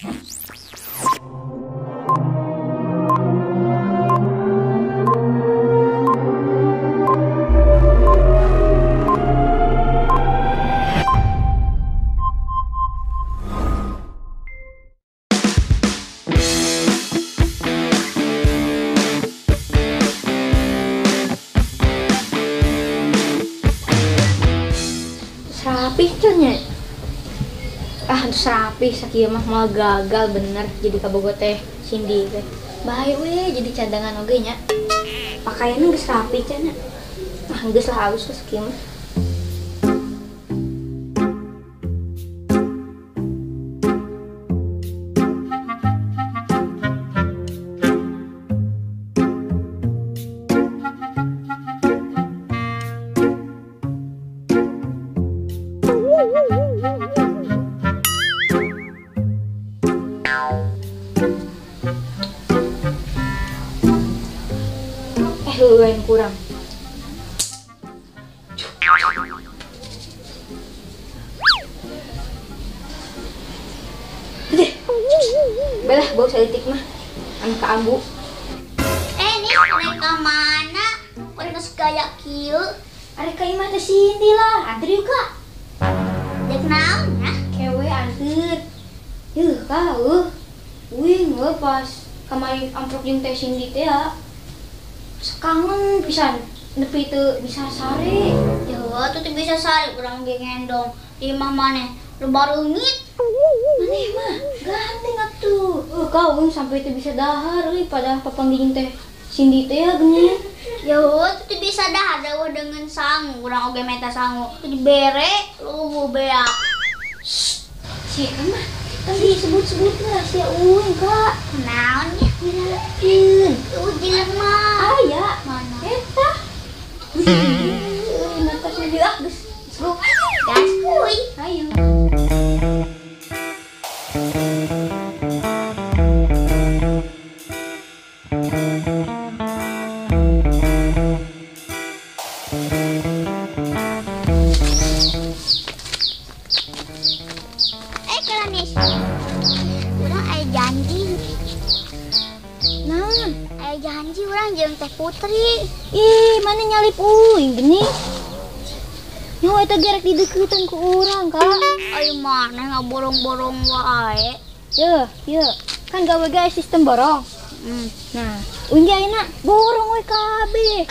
Rapih cennya. Rapih sakieu mah malah gagal bener jadi kabogoh teh Cindy teh. Bae we jadi cadangan oge nya. Pakaianna geus rapi cennya. Geus lah halus sakieu mah. Yang kurang. Belah bau selitik mah. Anu ka ambu. Nih, naik ke mana? Udah geus gaya kieu. Arek ka imah teh Cindy lah, antri yuk Kak. Dek naon ya? Kewe anteur. Kau. Wing pas kamari amprok jeung teh Cindy teh ya. Kangen pisan nepi teu bisa sare. Ya tuh bisa sari urang ge ngendong. Di imah maneh lu baru ngit. Maneh mah ganteng atuh. Kau sampai teu bisa dahar euy pada papanggih teh Cindy teh ya geuning. Ya tuh bisa dahar dawa dengan sangu. Urang oge meta sangu. Teu dibere lu beak. Sia mah kan disebut-sebut rahasia uing Kak. Naon ya? Nyalakeun. Jelema. Aya Mana? eta. Nakas lagi geus. Go. Gas kuy. Ayo. Kelanis. Urang aya janji. Naon? Aya janji urang jeung Teh Putri. Ih, mana nyalip uing geuning. Nyawa eta gerek dideukeuten ku urang, Kak. Ayo maneh ngaborong-borong wae. Yeuh. Kan gawe ge sistem borong. Nah, uing ge ayeuna borong we kabeh.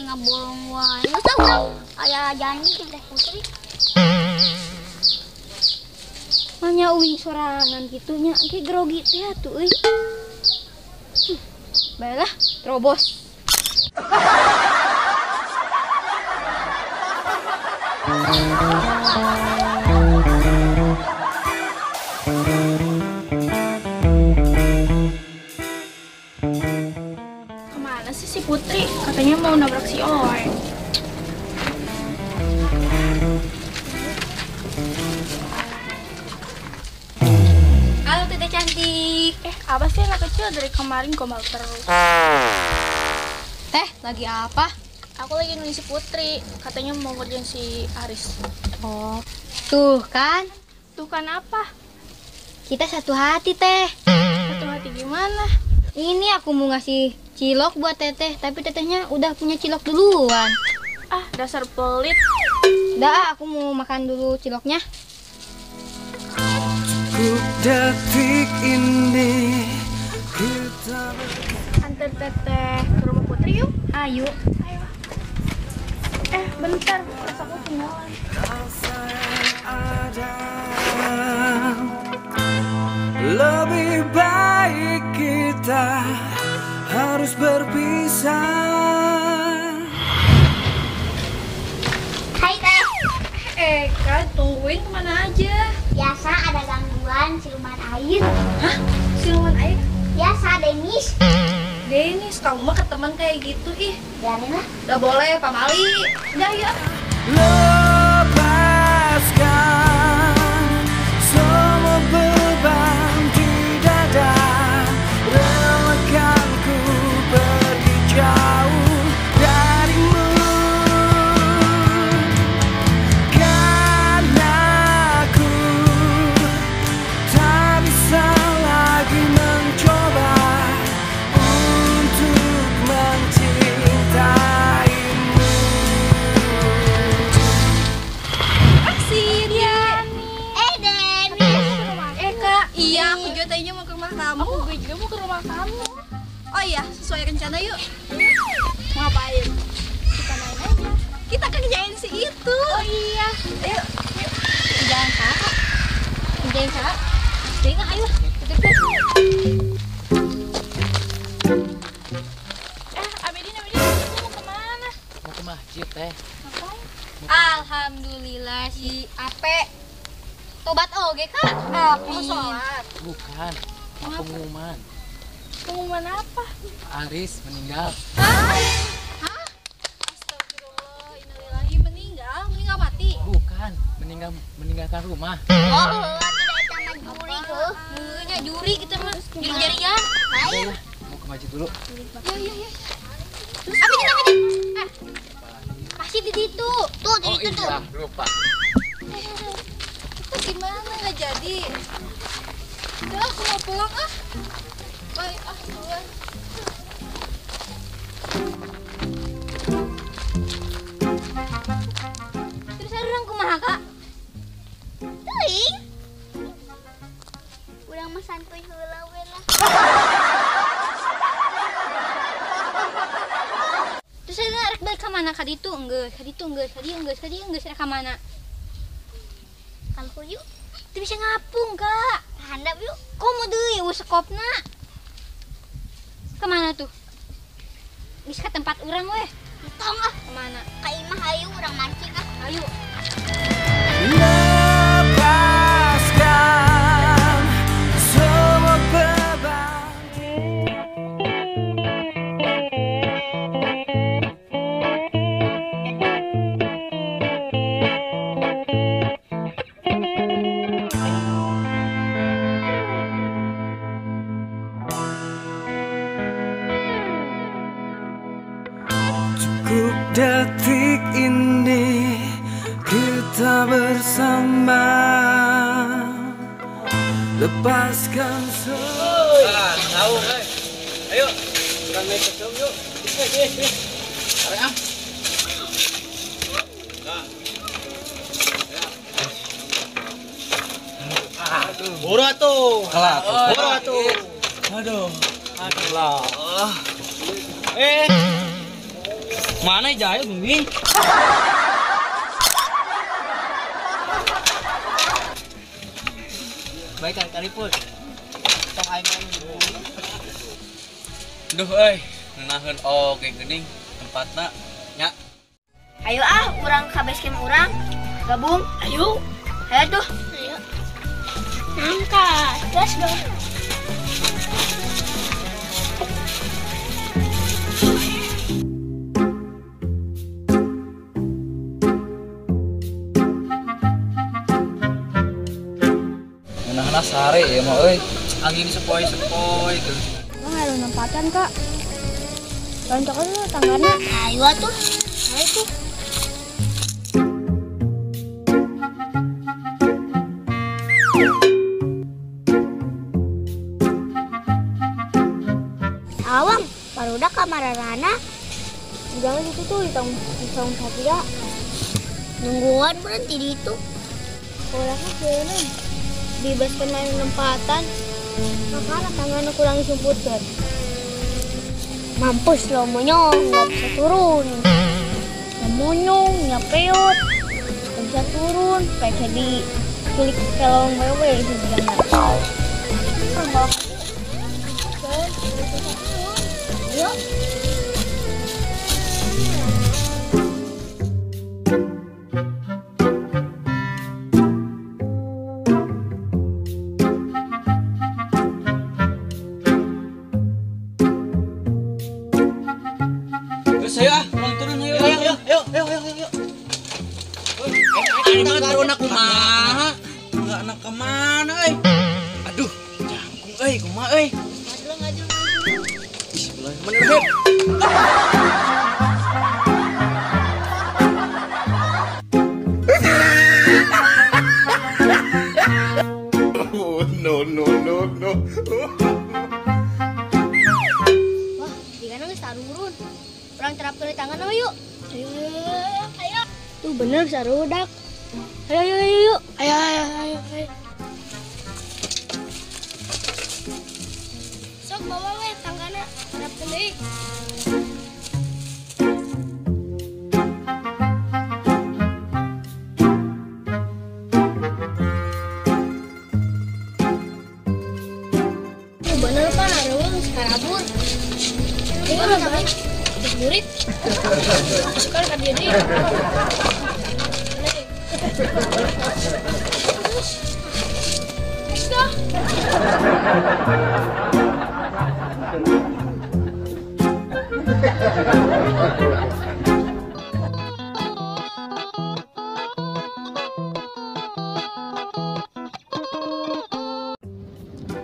Ngaborong wae. Masa urang aya janji jeung Teh Putri? Manya uing sorangan kitu nya ge grogi teh atuh euy. Baiklah, terobos. Kemana sih si Putri? Katanya mau nabrak si Oe. Halo Tete cantik. Apa sih anak kecil dari kemarin gombal terus? Teh, lagi apa? Aku lagi nungguin si Putri. Katanya mau ngerjain si Aris. Oh, tuh kan. Tuh kan apa? Kita satu hati, Teh. Satu hati gimana? Ini aku mau ngasih cilok buat Teteh, tapi Tetehnya udah punya cilok duluan. Ah, dasar pelit. Udah, aku mau makan dulu ciloknya. Detik ini kita Antar Teteh ke rumah Putri yuk. Ayo. Ayo. Bentar, terus aku ketinggalan. ada. Lebih baik kita harus berpisah. Hai Teh. Kak, tungguin kemana aja? Biasa ada gangguan siluman air. Hah? Siluman air? Biasa Denis. Denis, kamu mah ke teman kayak gitu ih. Biarin lah. Gak boleh, Pak Mali. Udah ya. Lepaskan semua beban di dada, relakan ku pergi jauh darimu, karena ku tak bisa kayaknya mau ke rumah kamu. Gue juga mau ke rumah kamu. Oh iya, sesuai rencana yuk. Mau ngapain? Kita main aja. Kita kerjain si itu. Oh iya. Ayo. Jangan salah. Jangan salah. Tengok ayo. Abedin, kamu mau kemana? Mau ke masjid teh. Ngapain? Alhamdulillah si Ape tobat oge Kak. Mau sholat. Bukan. Mau pengumuman. Pengumuman apa? Aris meninggal. Astagfirullah, innalillahi. Meninggal mati. Bukan. Meninggalkan rumah. Oh, tidak sama juri tuh. Nya juri kita mah juri jarian. Udah ya. Mau ke masjid dulu. Ya. Abidin. Pasti di situ. Tuh, Oh jadi itu tuh. iya, lupa. Itu gimana nggak jadi? Udah, aku mau pulang ah. Bye, pulang. Terus orang kumaha Kak? Teuing. Urang mah santuy heula we lah. Terus saya rek balik ka mana? Ka ditu enggeus, ka ditu enggeus, ka dieu enggeus, rek ka mana? Kalau yuk, Teu bisa ngapung Kak. handap yuk. Komo deui usekopna. Ka mana tuh? Geus ka tempat urang weh. Tong ah, Ka mana? ka imah ayo urang mancing ah. Ayo. Lepaskan semua beban. Cukup detik ini kita bersama, lepaskan semua. Ayo. Kita naik ke dalam yuk. Tarik ah. Bora tuh. Kalah. Bora tuh. Aduh. Lah. Mana jaya Bing? Baik kali pun. Tong aing dulu. Duh euy, naheun oge geuning tempatna nya. Ayo ah, urang ka base camp urang. Gabung. Ayo. Ayo tuh. Ayo. Angkat. Gas dong. Nah sare ya mah euy. Angin sepoi-sepoi tuh. Bang ada nempatan Kak. Loncok dulu tangannya. Ayo tuh. Ayo tuh. Awang, barudak kamar Rana. Jangan itu tuh di tahun Satria. Nungguan berhenti di itu. Orangnya keren. Bebaskan main lompatan. Makanya tangannya kurang sumputkan. Mampus lo monyong, nggak bisa turun. Monyong, nyapeot. Gak bisa turun. Kayak jadi kulit kelong wewe itu bilangnya. Yuk. Terus ayo ah, pulang turun ayo. Ayo. Ini mah taruna kumaha? Enggak anak kemana euy? Aduh, jangkung euy, kumaha euy? Ngajul. Bismillahirrahmanirrahim. Wah, di kana geus tarurun. Orang terap dari tangan nama yuk. Ayo. Tuh bener sarudak. Ayo. Ayo. Bener Pak, ada uang sekarabut. Ayo lah baik, terus murid. Sekarang kan jadi. Bisa.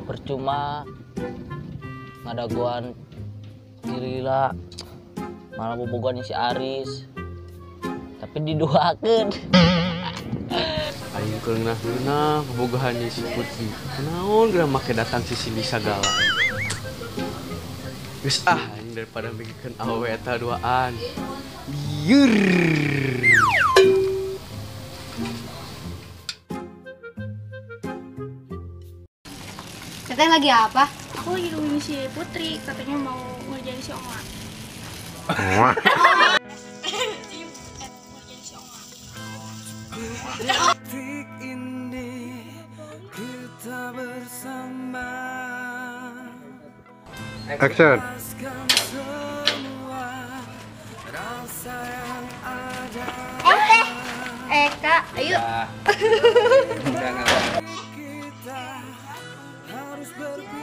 Percuma ngadaguan Lila malah bobogan si Aris tapi diduakeun. Aing keunah-eunah bobogohan si Putri. Kunaon geura make datang si Cindy sagala. Geus aing daripada mikirkeun awewe eta duaan. Lieur. Teteh lagi apa? Aku lagi nungguin si Putri, katanya mau ngerjain si Oma. Detik ini kita bersama. Action. Lepaskan semua rasa yang ada. Kak, ayo. Kita harus berpikir.